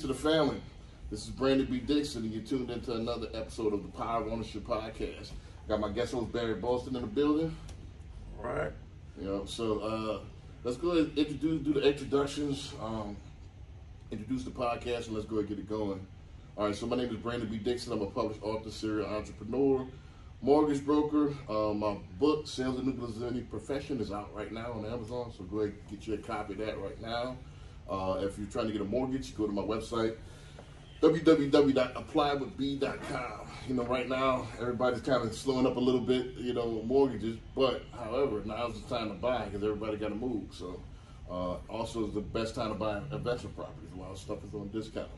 to the family. This is Brandon B. Dixon, and you're tuned into another episode of the Power of Ownership Podcast. Got my guest host Barry Boston in the building. All right. So let's go ahead and do the introductions, introduce the podcast, and let's go ahead and get it going. All right, so my name is Brandon B. Dixon. I'm a published author, serial entrepreneur, mortgage broker. My book, Sales and Nuclear Zenny Profession, is out right now on Amazon, so go ahead and get you a copy of that right now. If you're trying to get a mortgage, go to my website, www.applywithb.com. Right now, everybody's kind of slowing up a little bit, mortgages, but however, now's the time to buy because everybody got to move. So also, it's the best time to buy investment properties while stuff is on discount.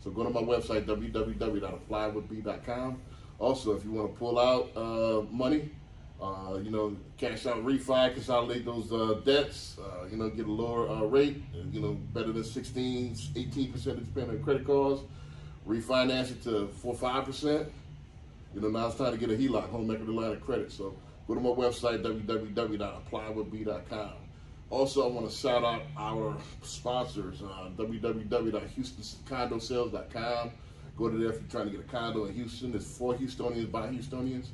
So go to my website, www.applywithb.com. Also, if you want to pull out money, cash out, refi, consolidate those debts, get a lower rate, better than 16, 18% depending on credit cards, refinance it to 4 or 5%. Now it's time to get a HELOC, home equity line of credit. So go to my website, www.applywithb.com. Also, I want to shout out our sponsors, www.houstonscondosales.com. Go to there if you're trying to get a condo in Houston. It's for Houstonians, by Houstonians.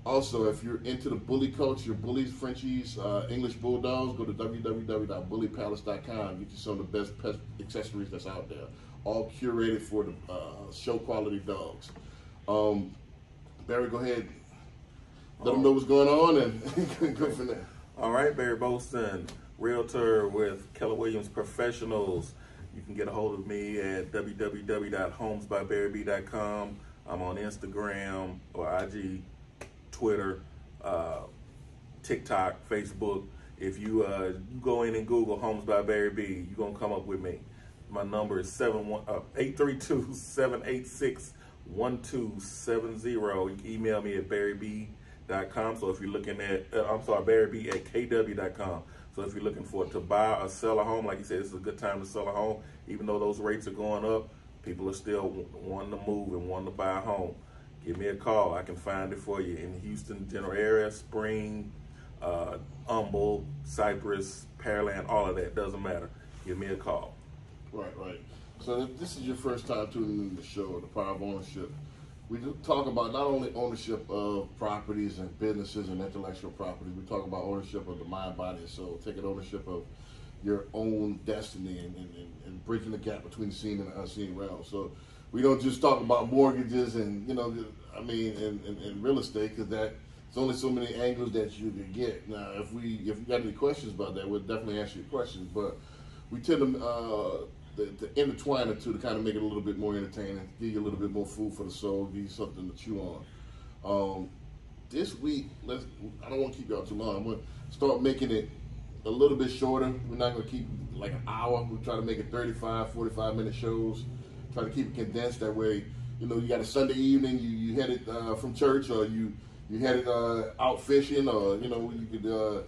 Also, if you're into the bully culture, bullies, Frenchies, English Bulldogs, go to www.bullypalace.com. Get you some of the best pet accessories that's out there, all curated for the show quality dogs. Barry, go ahead. Let them know what's going on and go from there. All right, Barry Boston, realtor with Keller Williams Professionals. You can get a hold of me at www.homesbybarryb.com. I'm on Instagram or IG, Twitter, TikTok, Facebook. If you go in and Google Homes by Barry B, you're going to come up with me. My number is 832-786-1270. You can email me at barryb.com. So if you're looking at, barryb at kw.com. So if you're looking to buy or sell a home, like you said, this is a good time to sell a home. Even though those rates are going up, people are still wanting to move and wanting to buy a home. Give me a call. I can find it for you in Houston general area, Spring, Humble, Cypress, Pearland, all of that. Doesn't matter. Give me a call. Right. So if this is your first time tuning in the show, The Power of Ownership, we talk about not only ownership of properties and businesses and intellectual property, we talk about ownership of the mind, body, and soul, taking ownership of your own destiny and bridging the gap between the seen and the unseen realm. So we don't just talk about mortgages and, and real estate, because there's only so many angles that you can get. Now, if you got any questions about that, we'll definitely answer your questions, but we tend to intertwine the two to kind of make it a little bit more entertaining, give you a little bit more food for the soul, give you something to chew on. This week, I don't want to keep y'all too long. I'm going to start making it a little bit shorter. We're not going to keep like an hour. We'll try to make it 35, 45-minute shows. Try to keep it condensed. That way, you got a Sunday evening, you headed from church, or you headed out fishing, or, you could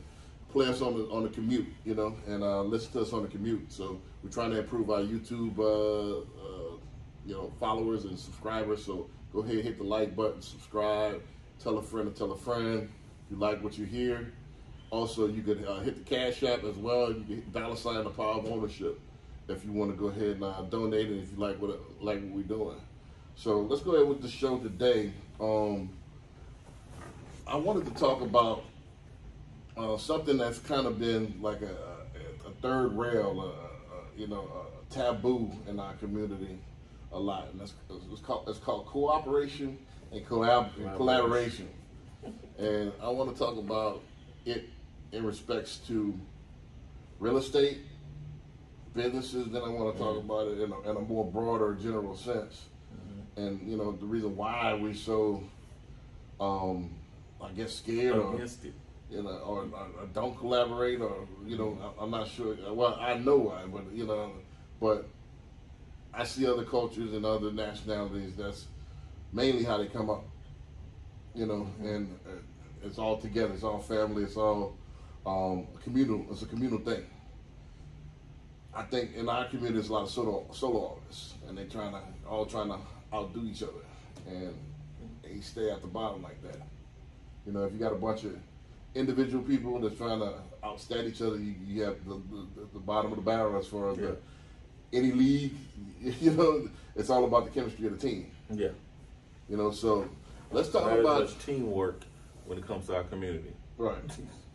play us on the commute, and listen to us on the commute. So we're trying to improve our YouTube, followers and subscribers. So go ahead, hit the like button, subscribe, tell a friend to tell a friend if you like what you hear. Also, you could hit the Cash App as well. You can hit $, the Power of Ownership if you want to go ahead and donate, and if you like what we're doing. So let's go ahead with the show today. I wanted to talk about something that's kind of been like a third rail, a taboo in our community a lot, and it's called cooperation and collaboration. And I want to talk about it in respects to real estate, businesses. Then I want to talk about it in a more broader, general sense. And the reason why we're so, scared against it. Or don't collaborate, or I'm not sure. Well, I know why, but I see other cultures and other nationalities. That's mainly how they come up, and it's all together. It's all family. It's all communal. It's a communal thing. I think in our community, there's a lot of solo artists, and they're trying to outdo each other, and they stay at the bottom like that. If you got a bunch of individual people that's trying to outstay each other, you have the bottom of the barrel as far as the any league, you know, it's all about the chemistry of the team. Yeah. You know, so let's talk Not about as much teamwork when it comes to our community. right.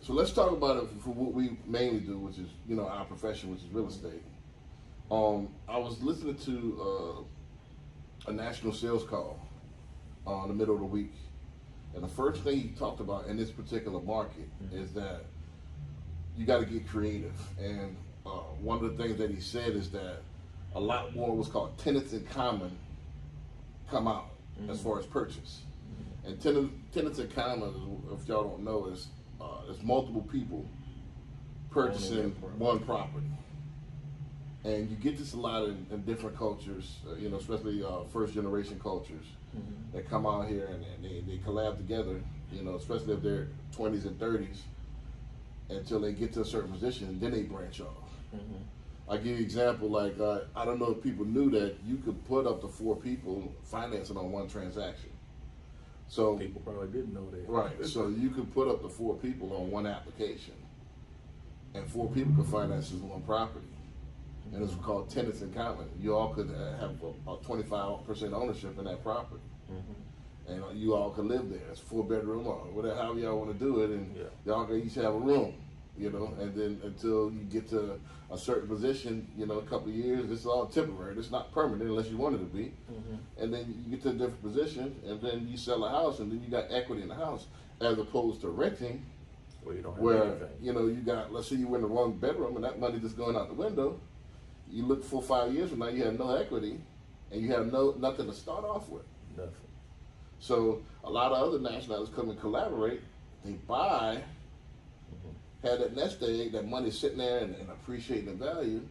So let's talk about it for what we mainly do, which is, you know, our profession, which is real estate. I was listening to a national sales call in the middle of the week, and the first thing he talked about in this particular market is that you got to get creative. And one of the things that he said is that a lot more what's called tenants in common come out as far as purchase. And tenants in common, if y'all don't know, is multiple people purchasing one property. And you get this a lot in different cultures, you know, especially first generation cultures that come out here and they collab together, you know, especially if they're 20s and 30s, until they get to a certain position, and then they branch off. I'll give you an example, like, I don't know if people knew that you could put up to 4 people financing on one transaction. So People probably didn't know that. right, so you could put up to 4 people on one application, and 4 people could finance this one property. And it's called tenants in common. You all could have about 25% ownership in that property. And you all could live there. It's 4-bedroom or whatever, however y'all want to do it, and y'all can each have a room, you know. And then until you get to a certain position, you know, a couple of years, it's all temporary. It's not permanent unless you want it to be. And then you get to a different position, and then you sell a house, and then you got equity in the house, as opposed to renting, Well, you don't have where anything. you know you got. Let's say you were in the wrong bedroom, and that money just going out the window. You look 4 or 5 years from now, you have no equity, and you have nothing to start off with. Nothing. So a lot of other nationalities come and collaborate. They buy, have that nest egg, that money sitting there and appreciating the value.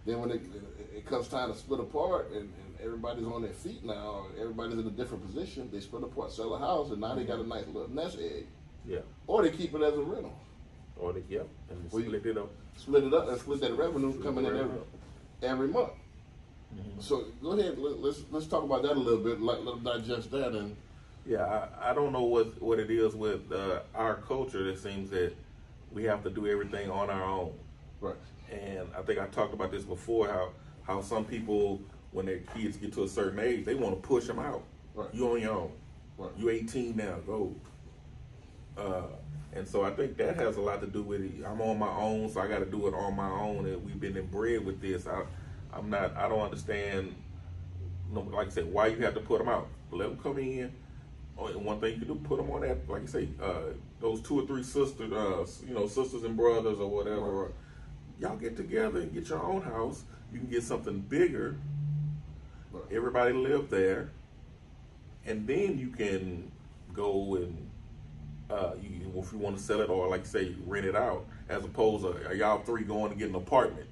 Then when it comes time to split apart and everybody's on their feet now, everybody's in a different position, they split apart, sell a house, and now they got a nice little nest egg. Yeah. Or they keep it as a rental. Or they, and Well, you- split it up. Split it up and split that revenue coming in every month. So go ahead, let's talk about that a little bit, let's digest that. And Yeah, I don't know what it is with our culture that seems that we have to do everything on our own. right, And I think I talked about this before, how some people, when their kids get to a certain age, they want to push them out. Right. You on your own. right, You 18 now, go. And so I think that has a lot to do with it. I'm on my own, so I got to do it on my own. And we've been inbred with this. I don't understand, you know, like I said, why you have to put them out. Let them come in. Oh, and one thing you can do, put them on that, like you say, those 2 or 3 sisters, you know, sisters and brothers or whatever. Right. Y'all get together and get your own house. You can get something bigger. right. Everybody live there, and then you can go and if you want to sell it or like say rent it out, as opposed to y'all 3 going to get an apartment.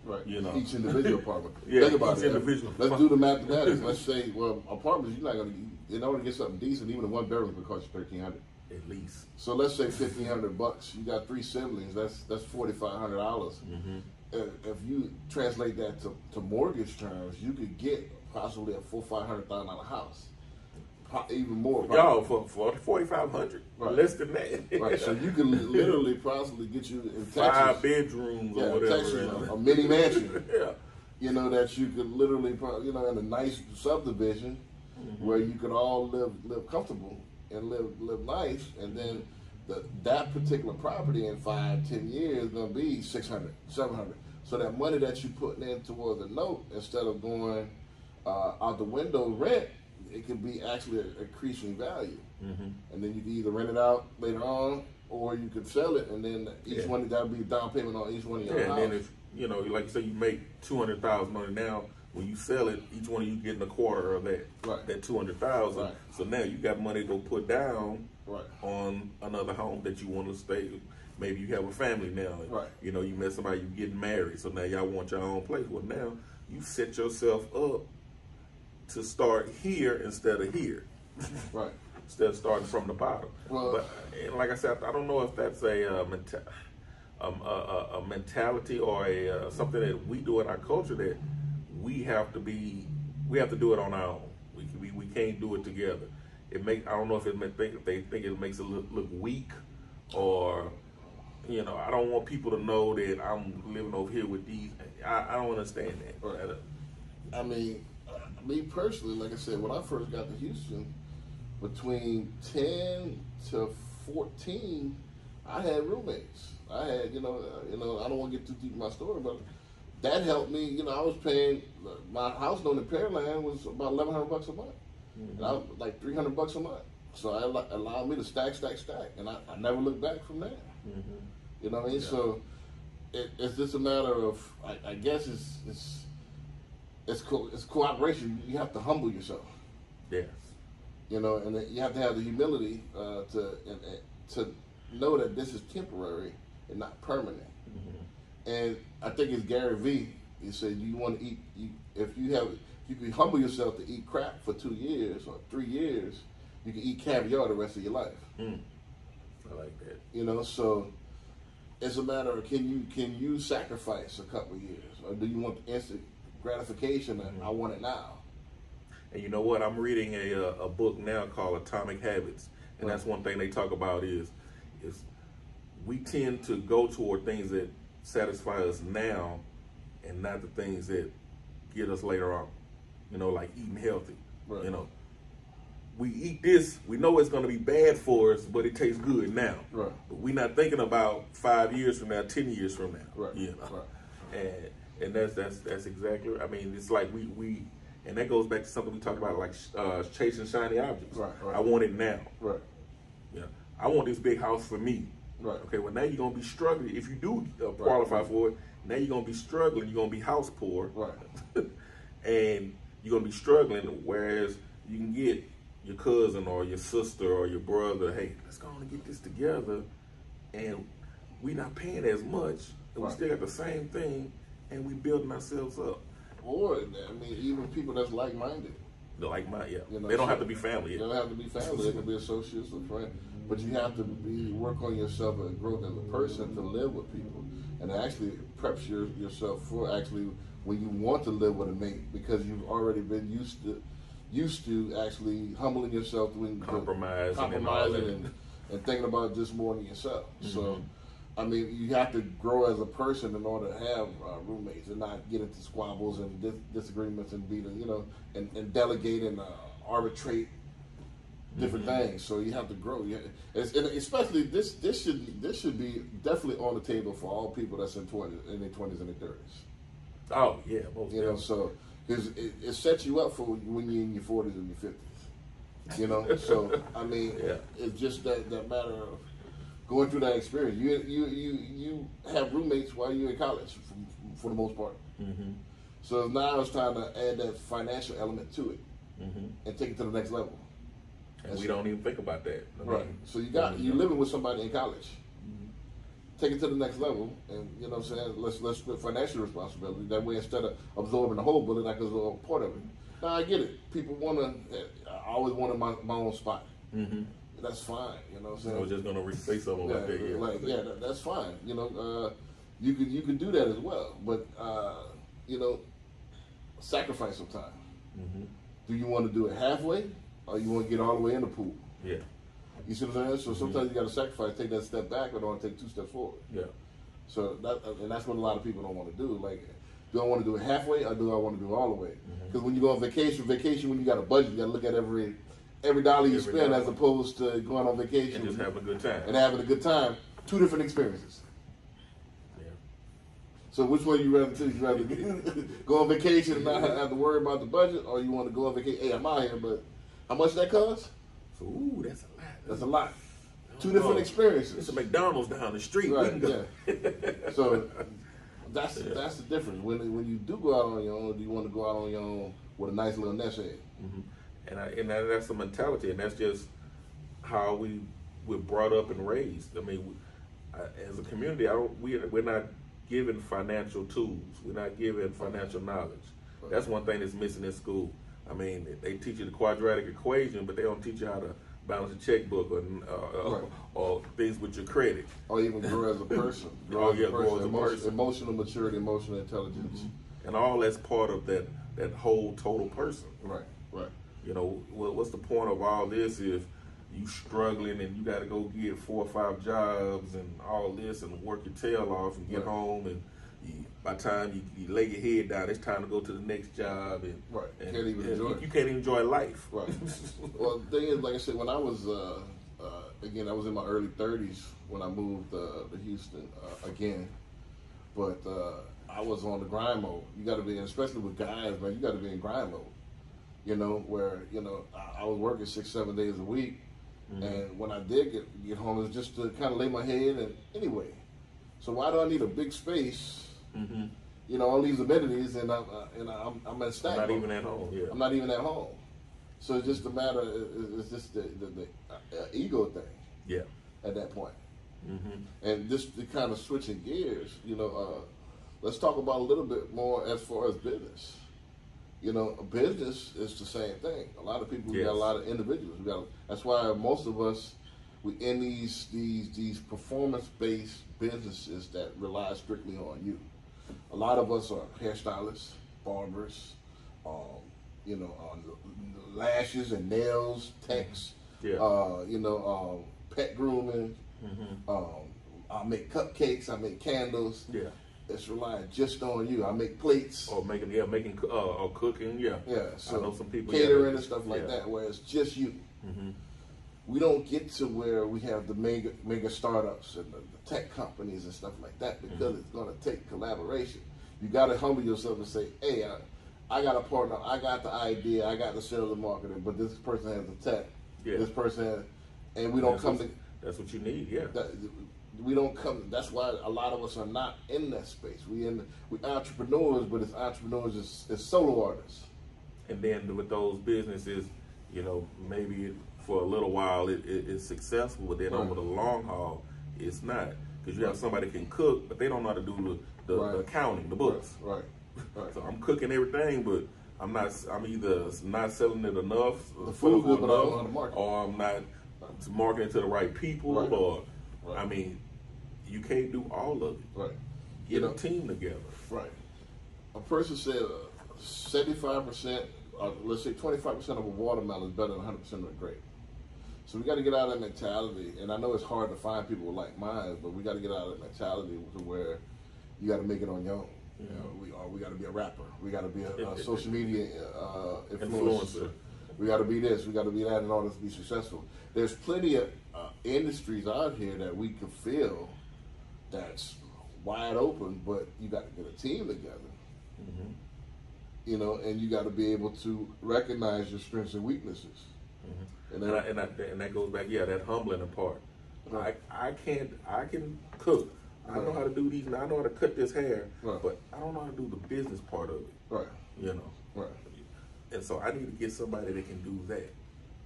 Right. You know. Each individual apartment. Yeah, Think about each it. individual. Let's do the mathematics. Let's say, well, apartments, you're not going to, in order to get something decent, even a 1-bedroom could cost you $1,300. At least. So let's say $1,500. You got 3 siblings. That's $4,500. If you translate that to mortgage terms, you could get possibly a $400,000-$500,000 house. Even more. Y'all for $4,500, Right. less than that. Right. So you can literally possibly get you in Texas 5 bedrooms or whatever. Texas, a mini mansion. Yeah. You know, that you could literally, you know, in a nice subdivision where you could all live comfortable and live nice, and then that particular property in 5-10 years is going to be $600, $700. So that money that you putting in towards a note, instead of going out the window rent, it could be actually increasing value. And then you can either rent it out later on, or you could sell it, and then each one, that'll be a down payment on each one of your Yeah, house. and then if, you know, like you say, you make $200,000 on it now, when you sell it, each one of you getting a quarter of that, Right. that $200,000. Right. So now you got money to go put down Right. on another home that you want to stay. Maybe you have a family now. Right. You know, you met somebody, you getting married, so now y'all want your own place. Well, now you set yourself up to start here instead of here. Right. Instead of starting from the bottom. Well- But and like I said, I don't know if that's a mentality or something that we do in our culture that we have to do it on our own. We can't do it together. I don't know if they think it makes it look weak, or You know, I don't want people to know that I'm living over here with these. I don't understand that. Right. I mean, me personally, like I said, when I first got to Houston, between 10 to 14, I had roommates. I had, I don't want to get too deep in my story, but that helped me. You know, I was paying, my house note in Pearland was about $1,100 a month. And I was like $300 a month. So it allowed me to stack. And I never looked back from that. You know what I mean? Yeah. So it's just a matter of, I guess it's cooperation. You have to humble yourself. Yes. You know, and you have to have the humility to know that this is temporary and not permanent. And I think it's Gary Vee. He said you want to eat. If you can humble yourself to eat crap for 2 years or 3 years, you can eat caviar the rest of your life. I like that. You know, so it's a matter of can you sacrifice a couple of years, or do you want the instant gratification? I want it now. And you know what? I'm reading a book now called Atomic Habits, and that's one thing they talk about is we tend to go toward things that satisfy us now, and not the things that get us later on. You know, like eating healthy. Right. You know, we eat this, we know it's going to be bad for us, but it tastes good now. Right. But we're not thinking about 5 years from now, 10 years from now. Right. You know? Right. And that's exactly. I mean, it's like we. And that goes back to something we talked about, like chasing shiny objects. Right. I want it now. Right. Yeah. I want this big house for me. Right. Okay. Well, now you're gonna be struggling if you do qualify for it. Now you're gonna be struggling. You're gonna be house poor. Right. And you're gonna be struggling. Whereas you can get your cousin or your sister or your brother. Hey, let's go on and get this together, and we're not paying as much, and we still got the same thing, and we building ourselves up. Or, I mean, even people that's like-minded. They're like-minded, yeah. You know, they don't have to be family. They don't have to be family. They can be associates or friends. But you have to work on yourself and growth as a person to live with people. And it actually preps yourself for actually when you want to live with a mate, because you've already been used to actually humbling yourself, doing compromising and thinking about just more than yourself. So, I mean, you have to grow as a person in order to have roommates and not get into squabbles and disagreements and and delegate and arbitrate different things. So you have to grow. And especially this should be definitely on the table for all people that's in their 20s and their 30s. Oh yeah, most you know. So because it sets you up for when you're in your 40s and your 50s. You know. So I mean, it's just that matter of going through that experience. You have roommates while you're in college for the most part. So now it's time to add that financial element to it and take it to the next level. And we don't even think about that. Right. So you're living with somebody in college. Take it to the next level, and you know what I'm saying. Let's split financial responsibility. That way, instead of absorbing the whole bullet, I can absorb part of it. Now I get it. People I always wanted my own spot. That's fine, you know what I'm saying? I was just gonna say something about that. That's fine. You know, you can do that as well, but sacrifice some time. Do you want to do it halfway, or you want to get all the way in the pool? Yeah. You see what I'm saying? So sometimes you got to sacrifice, take that step back, or don't take 2 steps forward. Yeah. So that's what a lot of people don't want to do. Like, do I want to do it halfway, or do I want to do it all the way? Because when you go on vacation when you got a budget, you got to look at every dollar you spend as opposed to going on vacation and just having a good time. And having a good time. 2 different experiences. Yeah. So which one you rather do? You rather go on vacation and not have to worry about the budget, or you want to go on vacation? Hey, I'm out here, but how much that cost? Ooh, that's a lot. That's a lot. 2 different experiences. It's a McDonald's down the street. Right. Yeah. So that's the difference. When you do go out on your own, do you want to go out on your own with a nice little nest egg? And that's the mentality, and that's just how we're brought up and raised. I mean, as a community, we're not given financial tools. We're not given financial knowledge. That's one thing that's missing in school. I mean, they teach you the quadratic equation, but they don't teach you how to balance a checkbook or things with your credit. Or even grow as a person. Grow as a person. Emotional maturity, emotional intelligence. And all that's part of that whole total person. Right. You know, what's the point of all this if you struggling and you got to go get 4 or 5 jobs and all this and work your tail off and get home, and by the time you lay your head down, it's time to go to the next job, and can't even enjoy it. You can't even enjoy life. Right. Well, the thing is, like I said, when I was again, I was in my early 30s when I moved to Houston again, but I was on the grind mode. You got to be, especially with guys, man. You got to be in grind mode. You know, where I was working 6-7 days a week, and when I did get home, it was just to kind of lay my head. And anyway, so why do I need a big space? All these amenities, and I'm at stack. I'm not even at home. Yeah, I'm not even at home. So it's just a matter. It's just the ego thing. Yeah. At that point. And just to kind of switching gears, let's talk about a little bit more as far as business. Business is the same thing. A lot of people, we got a lot of individuals. That's why most of us, we in these performance-based businesses that rely strictly on you. A lot of us are hairstylists, barbers, lashes and nails, techs, pet grooming. I make cupcakes, I make candles. Yeah. It's relying just on you. I make plates. Or making or cooking. Yeah. Yeah. So I know some people catering and stuff like that, where it's just you. We don't get to where we have the mega startups and the tech companies and stuff like that, because it's going to take collaboration. You got to humble yourself and say, hey, I got a partner, I got the idea, I got the sales and marketing, but this person has the tech. Yeah. This person has, and we don't That's what you need, yeah. We don't come. That's why a lot of us are not in that space. We entrepreneurs, but it's entrepreneurs, it's solo artists. And then with those businesses, maybe for a little while it's successful, but then over the long haul, it's not. Because you have somebody that can cook, but they don't know how to do the accounting, the books. Right. So I'm cooking everything, but I'm either not selling it enough, the food good, but I don't know how to market, or I'm not marketing to the right people, or I mean, you can't do all of it. Right. Get a team together. Right. A person said 75%, let's say 25% of a watermelon is better than 100% of a grape. So we got to get out of that mentality, and I know it's hard to find people like mine, but we got to get out of that mentality to where you got to make it on your own. We got to be a rapper. We got to be a social media influencer. We got to be this. We got to be that in order to be successful. There's plenty of industries out here that we can feel that's wide open, but you got to get a team together. And you got to be able to recognize your strengths and weaknesses. And that goes back, that humbling part. Right. I can cook. I know how to do these. I know how to cut this hair, but I don't know how to do the business part of it. Right. Right. And so I need to get somebody that can do that.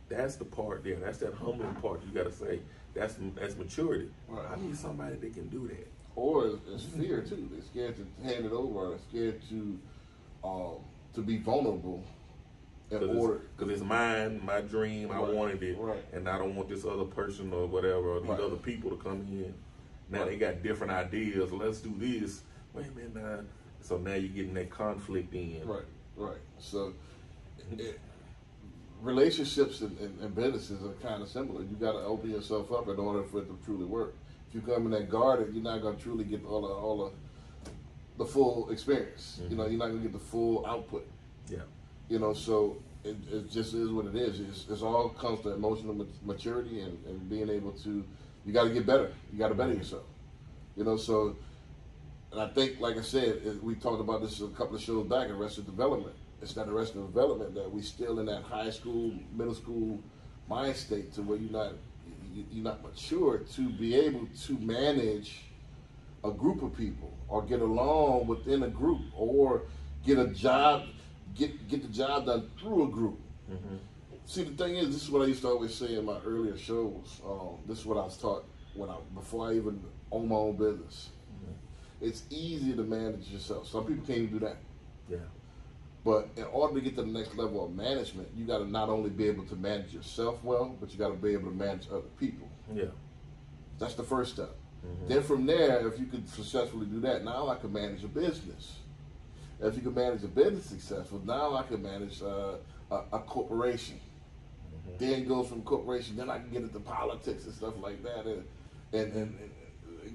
That's the part there. That's that humbling part. You got to say that's maturity. Right. I need somebody that can do that. Or it's fear too. They're scared to hand it over. They're scared to be vulnerable. Because it's mine, my dream. I wanted it, and I don't want this other person or whatever, or these other people to come in. Now they got different ideas. Let's do this. Wait a minute now. So now you're getting that conflict in. Right. So relationships and businesses are kind of similar. You got to open yourself up in order for it to truly work. If you come in that garden, you're not going to truly get all the full experience. You're not going to get the full output. Yeah. So it just is what it is. It's all comes to emotional maturity and being able to. You got to get better. You got to better yourself. So, and I think, like I said, we talked about this a couple of shows back. Arrested Development. It's that Arrested Development that we still in that high school, middle school mind state to where you're not mature to be able to manage a group of people or get along within a group or get a job. Get the job done through a group. See, the thing is, this is what I used to always say in my earlier shows. This is what I was taught before I even owned my own business. It's easy to manage yourself. Some people can't even do that. Yeah. But in order to get to the next level of management, you got to not only be able to manage yourself well, but you got to be able to manage other people. Yeah. That's the first step. Then from there, if you could successfully do that, now I can manage a business. If you can manage a business successful, now I can manage a corporation. then goes from corporation. Then I can get into politics and stuff like that, and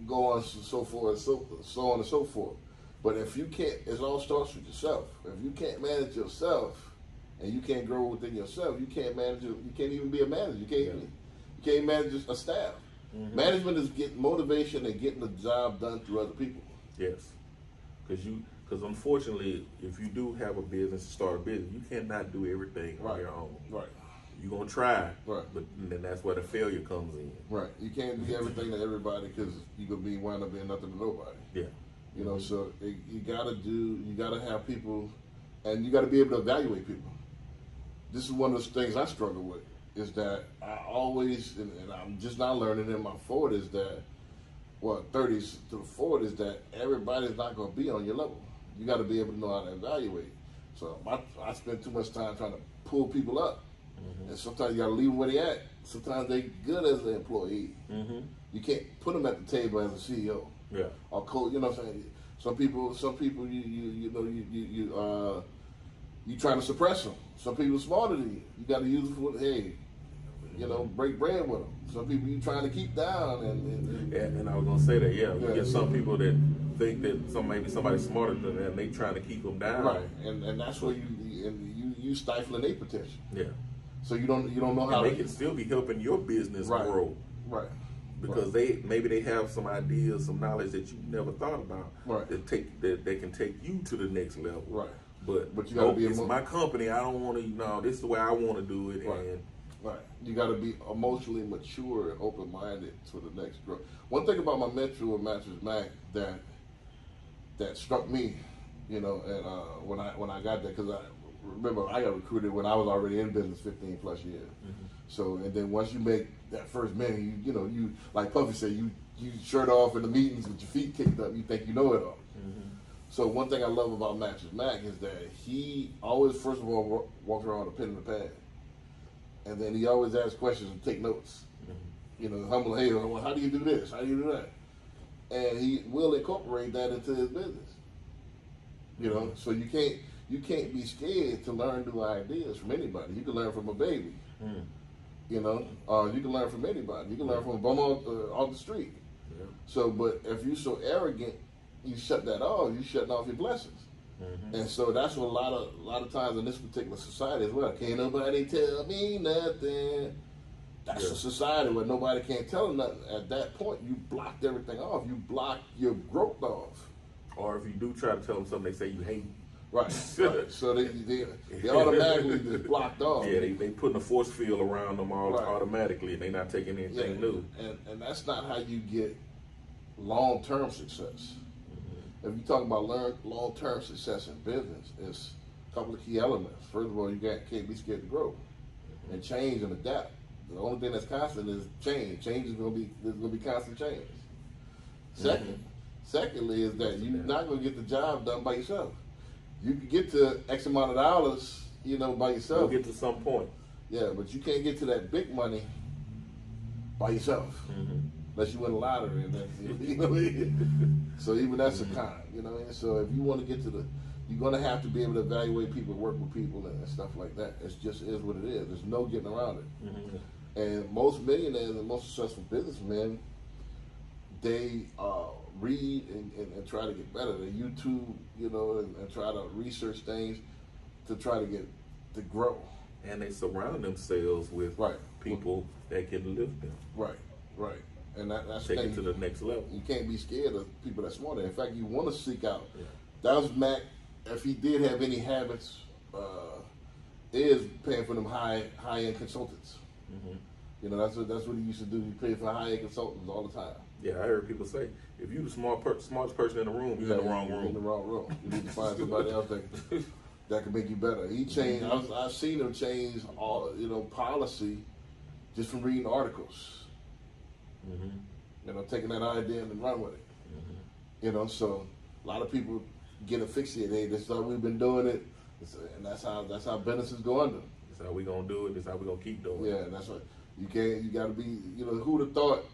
go on so forth, so on and so forth. But if you can't, it all starts with yourself. If you can't manage yourself, and you can't grow within yourself, you can't manage. You can't even be a manager. You can't manage a staff. Management is getting motivation and getting the job done through other people. Yes, because unfortunately, if you do have a business, start a business, you cannot do everything on your own. Right. You're gonna try, right? But then that's where the failure comes in. Right. You can't be everything to everybody because you could wind up being nothing to nobody. Yeah. You know, so you gotta have people, and you gotta be able to evaluate people. This is one of those things I struggle with. Is that I always, and I'm just not learning in my 40s that, 30s to 40s, that everybody's not going to be on your level. You got to be able to know how to evaluate. So I spend too much time trying to pull people up, and sometimes you got to leave them where they at. Sometimes they good as an employee. You can't put them at the table as a CEO. Yeah. Or coach. You know what I'm saying? Some people, you trying to suppress them. Some people smarter than you. You got to use them for, hey, break bread with them. Some people you trying to keep down, and I was gonna say that, you get some people that think that maybe somebody smarter than them, and they trying to keep them down, right? And that's where you stifling their potential. Yeah. So you don't know how they can still be helping your business grow, right? Because they have some ideas, some knowledge that you never thought about, right? That they can take you to the next level, right? But you got to be it's my company. I don't want to. This is the way I want to do it, right. and. Right. You got to be emotionally mature and open-minded to the next growth. One thing about my mentor at Mattress Mac that struck me, and when I got there, because I remember I got recruited when I was already in business 15 plus years. So, and then once you make that first million, you like Puffy said, you shirt off in the meetings with your feet kicked up. You think you know it all. So one thing I love about Mattress Mac is that he always, first of all, walks around with a pen and a pad. And then he always asks questions and take notes. Humble, hey, how do you do this? How do you do that? And he will incorporate that into his business. So you can't be scared to learn new ideas from anybody. You can learn from a baby. You can learn from anybody. You can learn from a bum off the street. Yeah. So, but if you're so arrogant, you shut that off. You're shutting off your blessings. And so that's what a lot of times in this particular society as well. Can't nobody tell me nothing. That's a society where nobody can't tell them nothing. At that point, you blocked everything off. You blocked your growth off. Or if you do try to tell them something, they say you hate them. Right. So they automatically just blocked off. Yeah, they putting a force field around them automatically, and they not taking anything new. And that's not how you get long-term success. If you talk about long-term success in business, it's a couple of key elements. First of all, you can't be scared to grow and change and adapt. The only thing that's constant is change. There's going to be constant change. Secondly, is that you're not going to get the job done by yourself. You can get to X amount of dollars, by yourself. You'll get to some point. Yeah, but you can't get to that big money by yourself. Unless you win a lottery, and then, so even that's a con, So if you want to get to you're going to have to be able to evaluate people, work with people, and stuff like that. It just is what it is. There's no getting around it. And most millionaires and most successful businessmen, they read and try to get better. They YouTube, and try to research things to try to grow. And they surround themselves with people that can lift them. Right. And that's take it to the next level. You can't be scared of people that's smarter. In fact, you want to seek out. That was Mac. If he did have any habits, is paying for them high end consultants. That's what he used to do. He paid for high end consultants all the time. Yeah, I heard people say, if you're the smartest person in the room, you're in the wrong room. You're in the wrong room. You need to find somebody else that can make you better. He changed. I've seen him change all policy just from reading articles. Taking that idea and run with it. So a lot of people get asphyxiated. Hey, this is how we've been doing it, and that's how businesses go under. That's how we're gonna do it. That's how we're gonna keep doing it. Yeah, and that's what you got to be. Who would have thought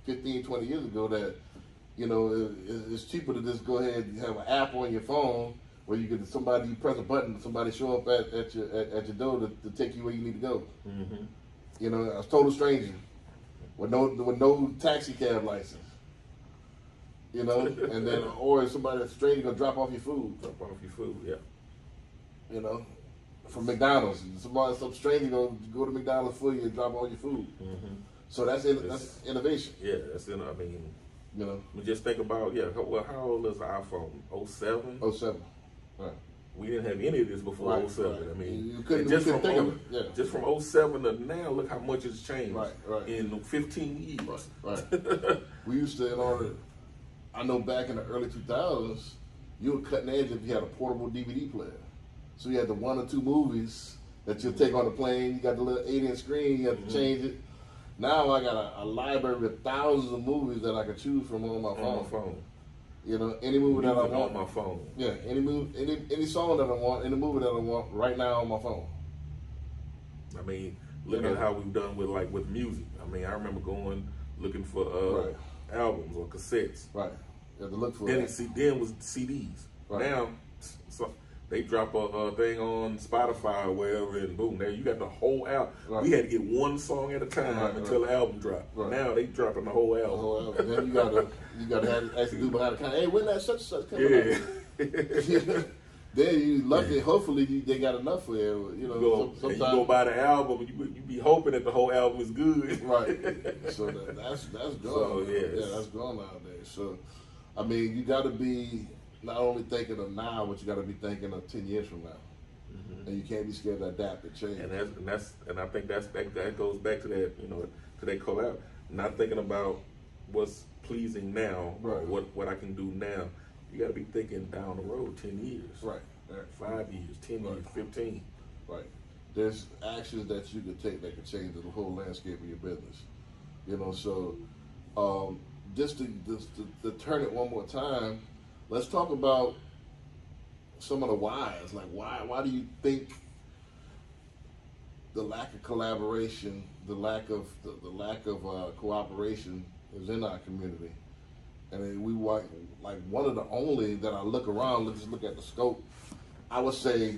15, 20 years ago that it's cheaper to just go ahead and have an app on your phone where you get somebody, you press a button, somebody show up at your door to take you where you need to go. Mm-hmm. You know, a total stranger with no taxi cab license. You know, and then or somebody that's stranger gonna drop off your food. Drop off your food, yeah. You know, from McDonald's, some stranger gonna go to McDonald's for you and drop all your food. Mm-hmm. So that's innovation. Yeah, that's I mean, you know, just think about how old is the iPhone? 07? 07. Right. We didn't have any of this before 07. Right. I mean, you couldn't think of it. Yeah. Just from 07 to now, look how much it's changed. Right. In 15 years. Right. We used to, in order, I know back in the early 2000s, you were cutting edge if you had a portable DVD player. So you had the 1 or 2 movies that you'll take on the plane. You got the little 8-inch screen. You have to change it. Now I got a library with thousands of movies that I can choose from on my phone. You know, any movie that I want on my phone. Yeah, any song that I want, any movie that I want, right now on my phone. I mean, look at how we've done with music. I mean, I remember looking for albums or cassettes. Right. You have to look for then then was CDs. Right. Now, so they drop a thing on Spotify or wherever, and boom, there you got the whole album. Right. We had to get one song at a time until the album dropped. Right. Now they dropping the whole album. The whole album. Then you gotta have actually do behind the counter. Hey, when that such coming out? Then you lucky. Hopefully they got enough for you. You know, sometimes you go buy the album, and you be hoping that the whole album is good. Right. So that's gone. So, yes. Yeah, that's gone nowadays. So, I mean, you got to be not only thinking of now, but you got to be thinking of 10 years from now. Mm-hmm. And you can't be scared to adapt and change. And I think that goes back to that, to that collab. Not thinking about what's pleasing now, or what I can do now. You got to be thinking down the road 10 years. Right. 5 years, 10 years, 15. Right. There's actions that you can take that can change the whole landscape of your business. You know, so just to turn it one more time, let's talk about some of the whys. Like, why do you think the lack of collaboration, the lack of cooperation is in our community? And we want, like, one of the only that I look around, just look at the scope. I would say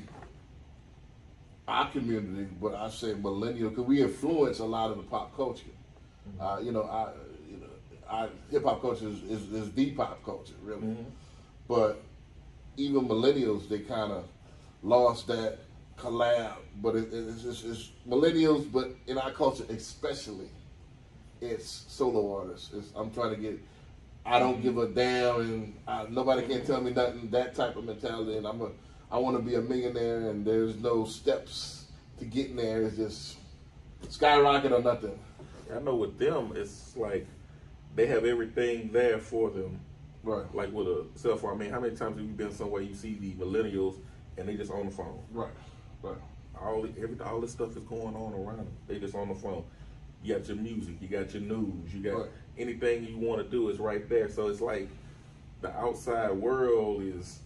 our community, but I say millennial, because we influence a lot of the pop culture. Our hip hop culture is the pop culture, really. Mm-hmm. But even millennials, they kind of lost that collab. But it's millennials, but in our culture especially, it's solo artists. I'm trying to get. I don't give a damn, and nobody can tell me nothing. That type of mentality, and I want to be a millionaire, and there's no steps to getting there. It's just skyrocket or nothing. I know with them, it's like they have everything there for them. Right. Like with a cell phone. I mean, how many times have you been somewhere you see the millennials and they just on the phone? Right. All this stuff is going on around them. They just on the phone. You got your music, you got your news, you got anything you want to do is right there. So it's like the outside world is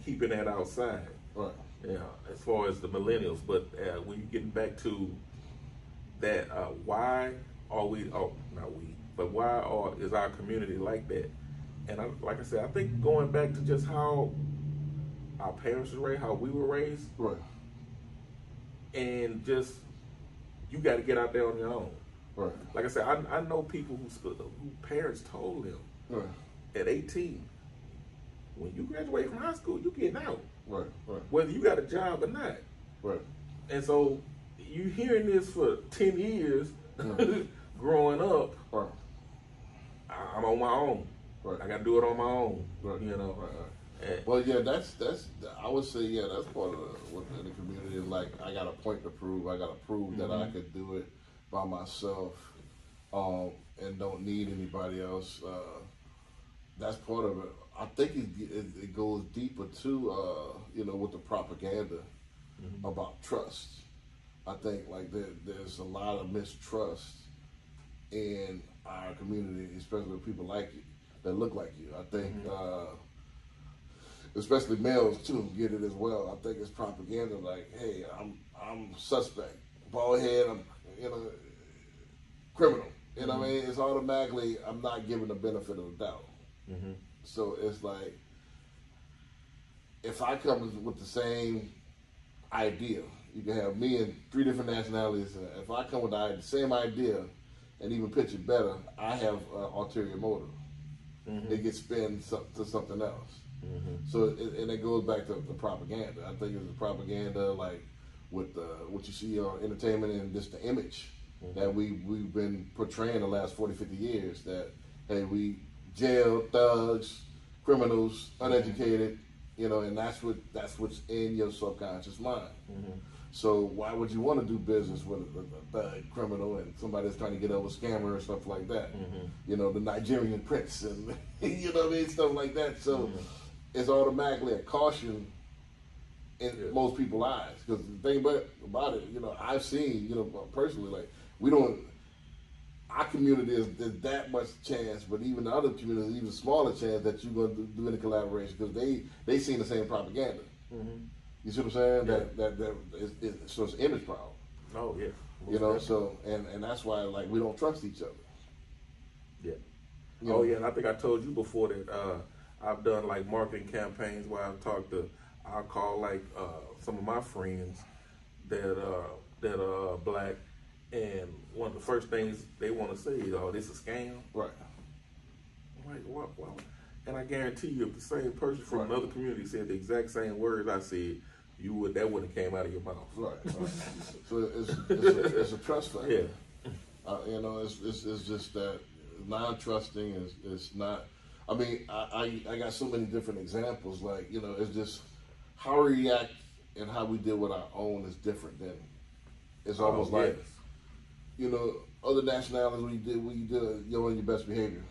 keeping that outside. Right. Yeah, as far as the millennials. But when you're getting back to that, why are we? Oh, not we. But why is our community like that? And like I said, I think going back to just how our parents were raised, how we were raised, right, and just you got to get out there on your own. Right. Like I said, I know people who parents told them at 18, when you graduate from high school, you getting out. Right. Whether you got a job or not. Right. And so you hearing this for 10 years, growing up. Right. I'm on my own. Right. I got to do it on my own. Right. Right. Well, yeah, that's. I would say, yeah, that's part of what the community is like. I got a point to prove. I got to prove that I could do it by myself, and don't need anybody else. That's part of it. I think it goes deeper too. With the propaganda about trust. I think like there's a lot of mistrust in our community, especially with people like you that look like you. I think. Especially males too get it as well. I think it's propaganda. Like, hey, I'm suspect, bald head. I'm criminal. You know what I mean? It's automatically I'm not given the benefit of the doubt. So it's like if I come with the same idea, you can have me and 3 different nationalities. If I come with the same idea and even pitch it better, I have ulterior motive. It gets spun to something else. So, and it goes back to the propaganda. I think it's the propaganda, like with what you see on entertainment and just the image that we've been portraying the last 40, 50 years. That hey, we jail thugs, criminals, uneducated, you know, and that's what's in your subconscious mind. So why would you want to do business with a thug, criminal, and somebody that's trying to get over a scammer and stuff like that? You know, the Nigerian prince and you know what I mean, stuff like that. So it's automatically a caution in most people's eyes. Because the thing about it, you know, I've seen, you know, personally, like our community is there's that much chance, but even the other communities, even smaller chance that you're going to do any collaboration because they seen the same propaganda. You see what I'm saying? Yeah. So it's image problem. Oh yeah. You know, so and that's why like we don't trust each other. Yeah. You Oh know? yeah, and I think I told you before that I've done like marketing campaigns where I've talked to, I'll call like some of my friends that are black, and one of the first things they want to say is, "Oh, this is a scam." Right. I'm like, what? And I guarantee you, if the same person from another community said the exact same words I said, that wouldn't have came out of your mouth. Right. So it's a trust factor. Yeah. You know, it's just that non-trusting is not. I mean, I got so many different examples. Like, you know, it's just how we react and how we deal with our own is different than. It's almost like, you know, other nationalities when you do you're on your best behavior.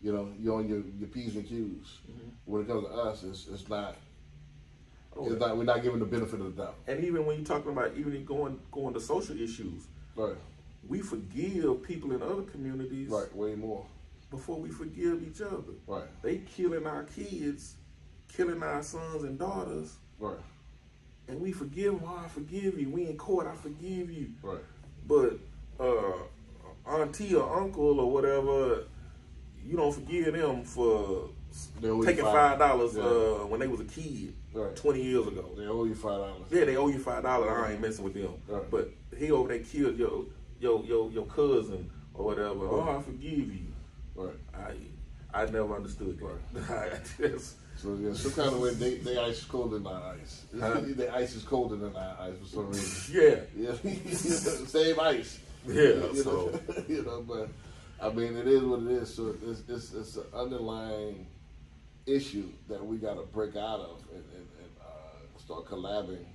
You know, you're on your P's and Q's. When it comes to us, it's not. It's not. We're not given the benefit of the doubt. And even when you're talking about even going to social issues, Right. we forgive people in other communities. Right. Way more. Before we forgive each other. Right. They killing our kids, killing our sons and daughters. Right. And we forgive them. Oh, I forgive you. We in court. I forgive you. Right. But auntie or uncle or whatever, you don't forgive them for taking $5 when they was a kid 20 years ago. They owe you $5. Yeah, they owe you $5. I ain't messing with them. Right. But he over there killed your cousin or whatever. Right. Oh, I forgive you. Right. I never understood that. Right. So yeah, some kind of way they ice is colder than our ice. The ice is colder than our ice for some reason. Yeah. Same ice. Yeah. You know, but I mean, it is what it is. So it's an underlying issue that we got to break out of and start collabing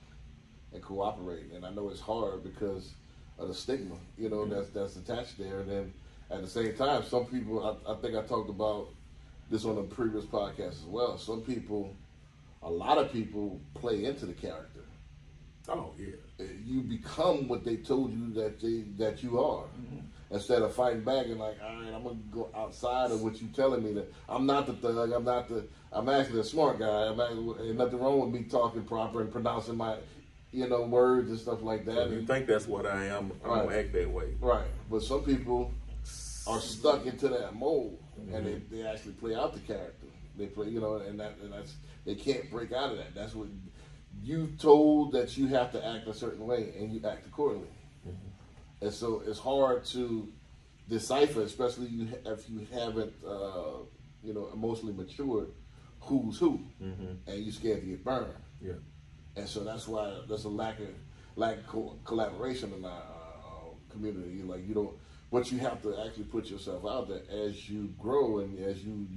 and cooperating. And I know it's hard because of the stigma, you know, that's attached there. And then at the same time, some people, I think I talked about this on a previous podcast as well. A lot of people play into the character. Oh yeah. You become what they told you that you are. Instead of fighting back and like, all right, I'm gonna go outside of what you telling me that I'm not the thug. I'm actually a smart guy. Ain't nothing wrong with me talking proper and pronouncing my, you know, words and stuff like that. If you think that's what I am, I'm gonna act that way. Right. But some people are stuck into that mold and they actually play out the character. They play, you know, and that's they can't break out of that. That's what you told that you have to act a certain way and you act accordingly. And so it's hard to decipher, especially if you haven't, you know, emotionally matured, who's who, and you're scared to get burned. Yeah. And so that's why there's a lack of collaboration in our community. Like but you have to actually put yourself out there as you grow and as you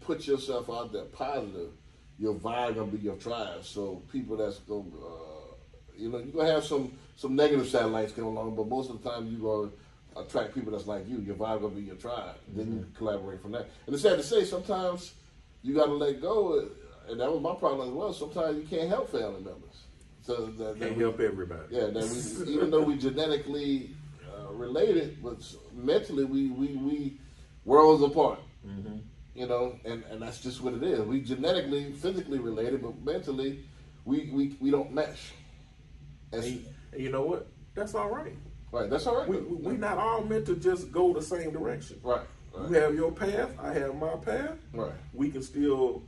put yourself out there positive, your vibe gonna be your tribe. So people that's gonna you know, you're going to have some negative satellites come along, but most of the time you're going to attract people that's like you. Your vibe going to be your tribe. Then you collaborate from that. And it's sad to say, sometimes you got to let go, and that was my problem as well. Sometimes you can't help family members. So can't help everybody. Yeah, even though we genetically related, but mentally we worlds apart. You know, and that's just what it is. We genetically, physically related, but mentally we don't mesh. And you know what? That's all right. Right, that's all right. We're not all meant to just go the same direction. Right. Right. You have your path, I have my path. Right. We can still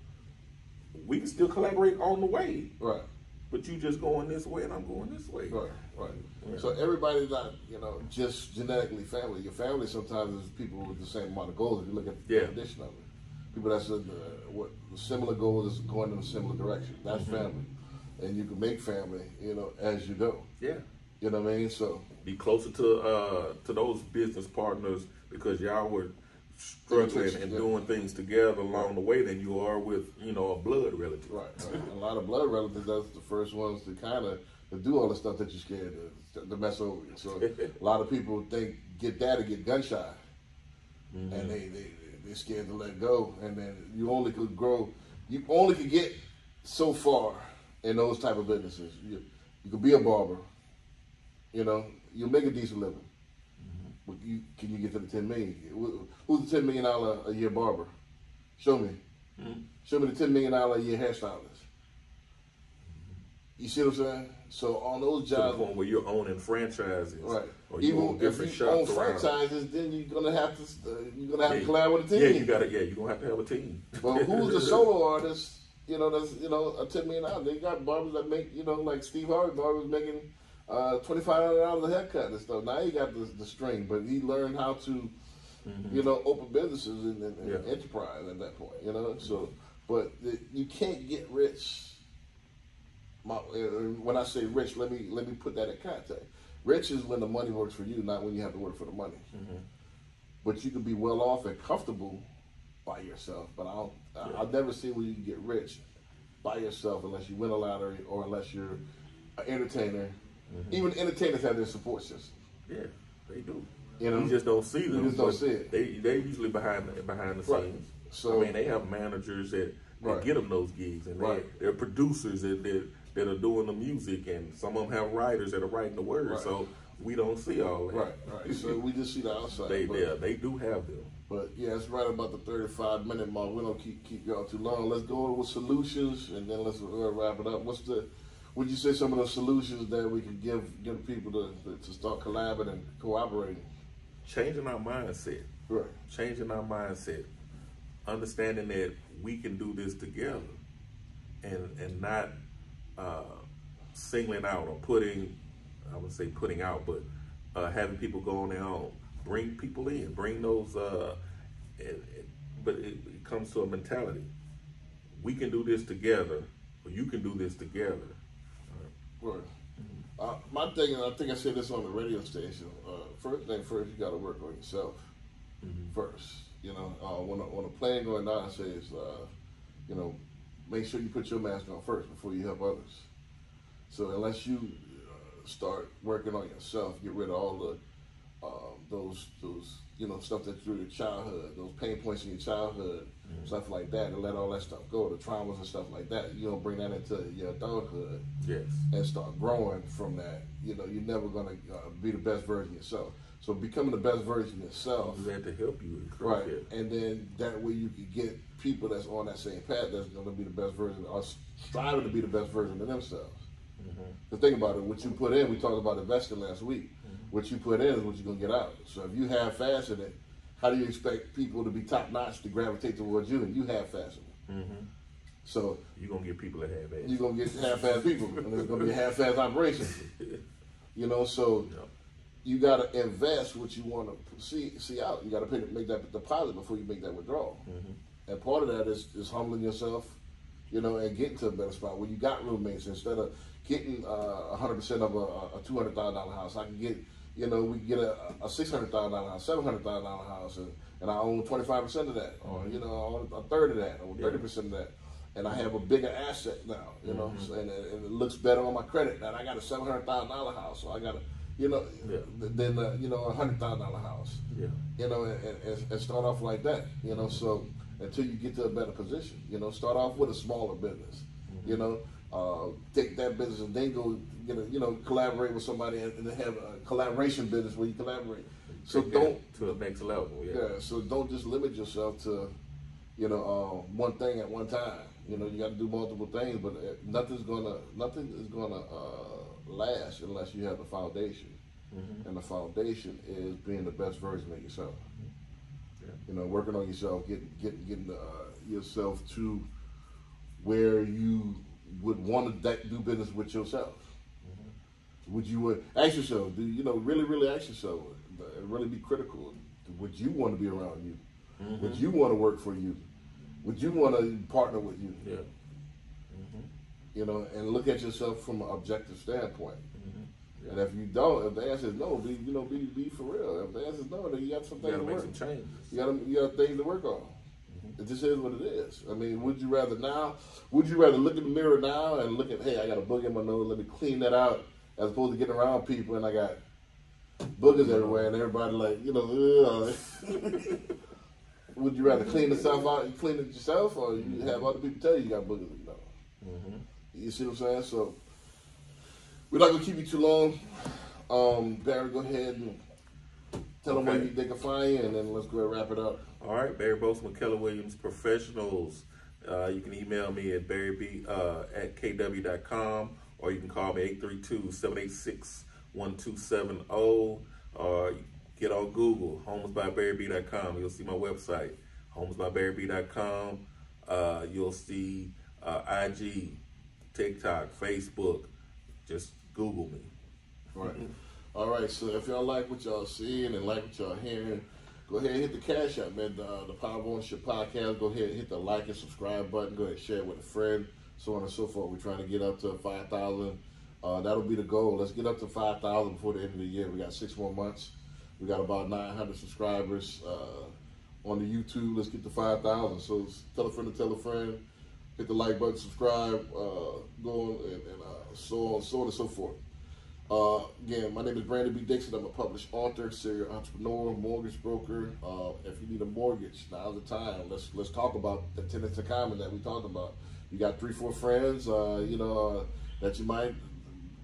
collaborate on the way. Right. But you just going this way and I'm going this way. Right. Right. Yeah. So everybody's not, just genetically family. Your family sometimes is people with the same amount of goals. If you look at the condition of it, people that's what similar goals is going in a similar direction. That's family, and you can make family, as you go. Yeah. You know what I mean? So be closer to those business partners because y'all were struggling and doing things together along the way than you are with a blood relative. Right. A lot of blood relatives, that's the first ones to kind of do all the stuff that you're scared to mess over you. So a lot of people think get that or get gun shy, and they're scared to let go, and then you only could grow. You only could get so far in those type of businesses. You could be a barber. You'll make a decent living. But can you get to the 10 million? Who's the $10 million a year barber? Show me. Show me the $10 million a year hairstylist. You see what I'm saying? So on those jobs, to the point where you're owning franchises, right? Or you Even own different if you own shops around. franchises, then you're gonna have to collab with a team. Yeah, you're gonna have to have a team. But who's the solo artist? That's a $10 million. They got barbers that make like Steve Harvey barbers making $2,500 a haircut and stuff. Now he got the string, but he learned how to open businesses and enterprise at that point. So, but you can't get rich. When I say rich, let me put that in context. Rich is when the money works for you, not when you have to work for the money. But you can be well off and comfortable by yourself. But I'll never see where you can get rich by yourself unless you win a lottery or unless you're an entertainer. Even entertainers have their support system. Yeah, they do. You just don't see them. You just don't see it. They usually behind the scenes. So they have managers that get them those gigs, and they're producers that are doing the music, and some of them have writers that are writing the words. So we don't see all that. Right. So we just see the outside. They do have them. But yeah, it's right about the 35-minute mark. We don't keep y'all too long. Let's go with solutions, and then let's wrap it up. Would you say some of the solutions that we can give people to start collaborating and cooperating? Changing our mindset. Right. Changing our mindset. Understanding that we can do this together, and not singling out or putting out, but having people go on their own. Bring people in. Bring those. But it comes to a mentality. We can do this together, or you can do this together. Right. My thing, and I think I said this on the radio station. First, you got to work on yourself first. When a plane going down, I say is, make sure you put your mask on first before you help others. So unless you start working on yourself, get rid of all the those stuff that through your childhood, those pain points in your childhood, stuff like that, and let all that stuff go, the traumas and stuff like that. You don't bring that into your adulthood, and start growing from that. You're never gonna be the best version of yourself. So becoming the best version of yourself, you have to help you, right? And then that way you can get people that's on that same path that's gonna be the best version, or striving to be the best version of themselves. Because think about it, what you put in, we talked about investing last week. What you put in is what you're going to get out. So if you half-ass in it, how do you expect people to be top-notch to gravitate towards you and you half-ass in it? So you're going to get people that half-ass. You're going to get half-ass people, and it's going to be a half-ass operation. So you got to invest what you want to see out. You got to make that deposit before you make that withdrawal. And part of that is humbling yourself, and getting to a better spot where you got roommates instead of getting 100% of a $200,000 house. I can get, we can get a $600,000 house, $700,000 house, and I own 25% of that, or I own a third of that, or 30% of that, and I have a bigger asset now, and it looks better on my credit. Now I got a $700,000 house, so I got than a $100,000 house, and start off like that, so until you get to a better position, start off with a smaller business, take that business and then go, collaborate with somebody and have a collaboration business where you collaborate. So don't to the next level. So don't just limit yourself to, one thing at one time. You got to do multiple things, but nothing is gonna last unless you have the foundation. And the foundation is being the best version of yourself. You know, working on yourself, getting yourself to where you would want to do business with yourself. Would you ask yourself? Do you know really ask yourself? Really be critical. Would you want to be around you? Would you want to work for you? Would you want to partner with you? Yeah. You know, and look at yourself from an objective standpoint. Yeah. And if you don't, if the answer is no, be for real. If the answer is no, then you got some things to work. Make some changes. You got things to work on. It just is what it is. I mean, would you rather look in the mirror now and look at, hey, I got a booger in my nose, let me clean that out, as opposed to getting around people and I got boogers everywhere and everybody like, you know, would you rather clean yourself out and clean it yourself, or you have other people tell you got boogers, you know? You see what I'm saying? So we're not gonna keep you too long. Barry, go ahead and tell them where they can find you, and then let's go ahead and wrap it up. All right, Barry Bozeman, Keller Williams Professionals. You can email me at barryb@kw.com, or you can call me 832-786-1270, or get on Google, homesbybarryb.com. You'll see my website, homesbybarryb.com. You'll see IG, TikTok, Facebook. Just Google me. All right. So if y'all like what y'all seeing and like what y'all hearing, go ahead and hit the Cash App, man. The Power of Ownership Podcast. Go ahead and hit the like and subscribe button. Go ahead and share it with a friend, so on and so forth. We're trying to get up to 5,000. That'll be the goal. Let's get up to 5,000 before the end of the year. We got 6 more months. We got about 900 subscribers on the YouTube. Let's get to 5,000. So tell a friend to tell a friend. Hit the like button, subscribe, go on, and so on and so forth. Again, my name is Brandon B. Dixon. I'm a published author, serial entrepreneur, mortgage broker. If you need a mortgage, now's the time. Let's talk about the tenants in common that we talked about. You got 3-4 friends, that you might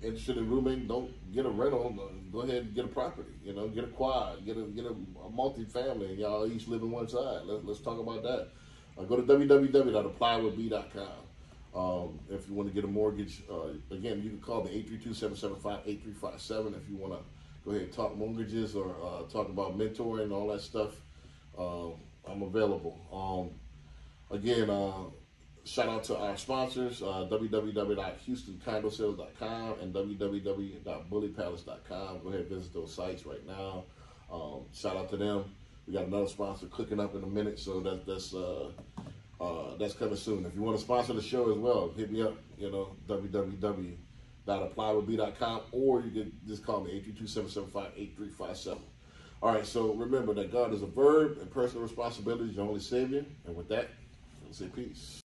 interested in rooming. Don't get a rental. Go ahead and get a property. You know, get a quad, get a multi-family, and y'all each live in one side. Let's talk about that. Go to www.applywithb.com. If you want to get a mortgage, again, you can call me 832-775-8357 if you want to go ahead and talk mortgages or talk about mentoring and all that stuff. I'm available. Again, shout out to our sponsors, www.houstonCondoSales.com and www.bullypalace.com. Go ahead and visit those sites right now. Shout out to them. We got another sponsor cooking up in a minute, so that's coming soon. If you want to sponsor the show as well, hit me up, www.applywithb.com, or you can just call me 832-775-8357. All right, so remember that God is a verb and personal responsibility is your only savior. And with that, I'll say peace.